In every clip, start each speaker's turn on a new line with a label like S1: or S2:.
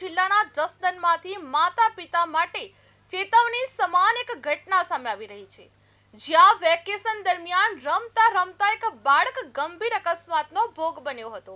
S1: જિલ્લાના જસદણમાંથી માતા પિતા માટે ચેતવણી સમાન એક ઘટના સામે આવી રહી છે, જ્યાં વેકેશન દરમિયાન રમતા રમતા એક બાળક ગંભીર અકસ્માતનો ભોગ બન્યો હતો।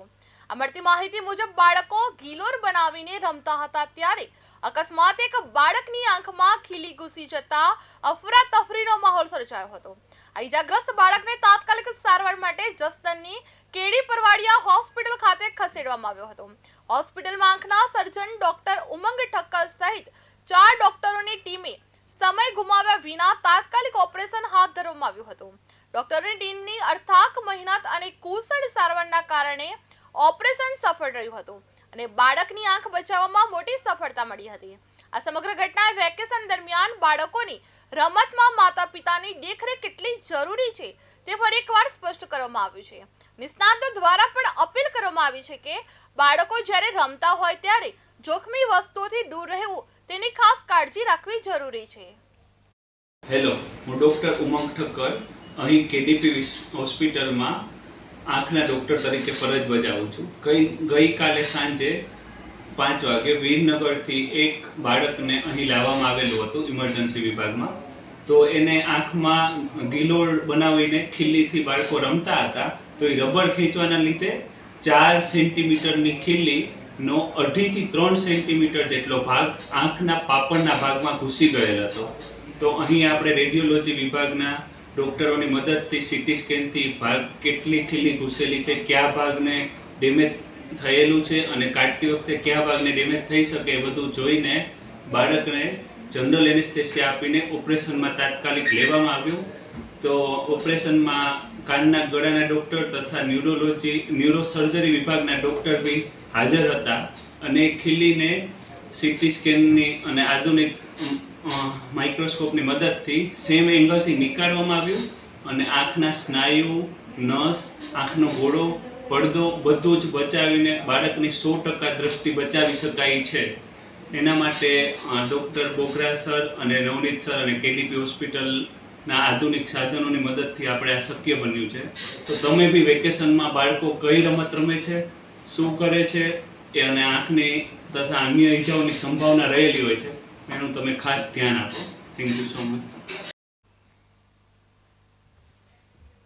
S1: આ મળતી માહિતી મુજબ બાળકો ગિલોર બનાવીને રમતા હતા ત્યારે અકસ્માતે એક બાળકની આંખમાં ખીલી ઘૂસી જતા અફરાતફરીનો માહોલ સર્જાયો હતો। આ ઈજાગ્રસ્ત બાળકને તાત્કાલિક સારવાર માટે જસદણની કેડી પરવાડિયા હોસ્પિટલ ખાતે ખસેડવામાં આવ્યો હતો। હોસ્પિટલમાં આંખના સર્જન ડોક્ટર ઉમંગ ઠક્કર સહિત 4 ડોક્ટરોની ટીમે સમય ગુમાવ્યા વિના તાત્કાલિક ઓપરેશન હાથ ધરવામાં આવ્યું હતું। ડોક્ટરોની ટીમની અથાક મહેનત અને કુશળ સારવારના કારણે ઓપરેશન સફળ રહ્યું હતું અને બાળકની આંખ બચાવવામાં મોટી સફળતા મળી હતી। આ સમગ્ર ઘટનાએ વેકેશન દરમિયાન બાળકોની રમતમાં માતા પિતાની દેખરેખ કેટલી જરૂરી છે તે ફરી એકવાર સ્પષ્ટ કરવામાં આવ્યું છે। નિષ્ણાતો દ્વારા પણ અપીલ કરવામાં આવી છે કે બાળકો જ્યારે રમતા હોય ત્યારે જોખમી વસ્તુઓથી દૂર રહેવું તેની ખાસ કાળજી રાખવી જરૂરી છે।
S2: હેલો, હું ડોક્ટર ઉમંગ ઠક્કર અહીં કેડીપી હોસ્પિટલમાં આંખના ડોક્ટર તરીકે ફરજ બજાવું છું। ગઈકાલે સાંજે 5 વાગે વીરનગરથી એક બાળકને અહીં લાવવામાં આવેલું હતું ઇમરજન્સી વિભાગમાં। તો એને આંખમાં ગિલોર બનાવીને ખીલીથી બાળકો રમતા હતા, તો એ રબર ખેંચવાના લીધે 4 સેન્ટીમીટરની ખીલીનો 2.5 થી 3 સેન્ટીમીટર જેટલો ભાગ આંખના પાપણના ભાગમાં ઘૂસી ગયેલ હતો। તો અહીં આપણે રેડિયોલોજી વિભાગના ડૉક્ટરોની મદદથી સીટી સ્કેનથી ભાગ કેટલી ખીલી ઘૂસેલી છે, કયા ભાગને ડેમેજ થયેલું છે અને કાઢતી વખતે કયા ભાગને ડેમેજ થઈ શકે એ બધું જોઈને બાળકને જનરલ એનેસ્થેસિયા આપીને ઓપરેશનમાં તાત્કાલિક લેવામાં આવ્યું। તો ઓપરેશનમાં કાનના ગળાના ડૉક્ટર તથા ન્યુરોસર્જરી વિભાગના ડૉક્ટર બી હાજર હતા અને ખીલીને સીટી સ્કેનની અને આધુનિક માઇક્રોસ્કોપની મદદથી સેમ એંગલથી નીકાળવામાં આવ્યું અને આંખના સ્નાયુ, નસ, આંખનો ગોળો, પડદો બધું જ બચાવીને બાળકની 100% દ્રષ્ટિ બચાવી શકાય છે। એના માટે ડૉક્ટર બોગરા સર અને નવનીત સર અને કેડીપી હોસ્પિટલના આધુનિક સાધનોની મદદથી આપણે આ શક્ય બન્યું છે। તો તમે બી વેકેશનમાં બાળકો કઈ રમત રમે છે, શું કરે છે એ અને આંખની તથા અન્ય ઈજાઓની સંભાવના રહેલી હોય છે એનું તમે ખાસ ધ્યાન આપો। Thank you so much.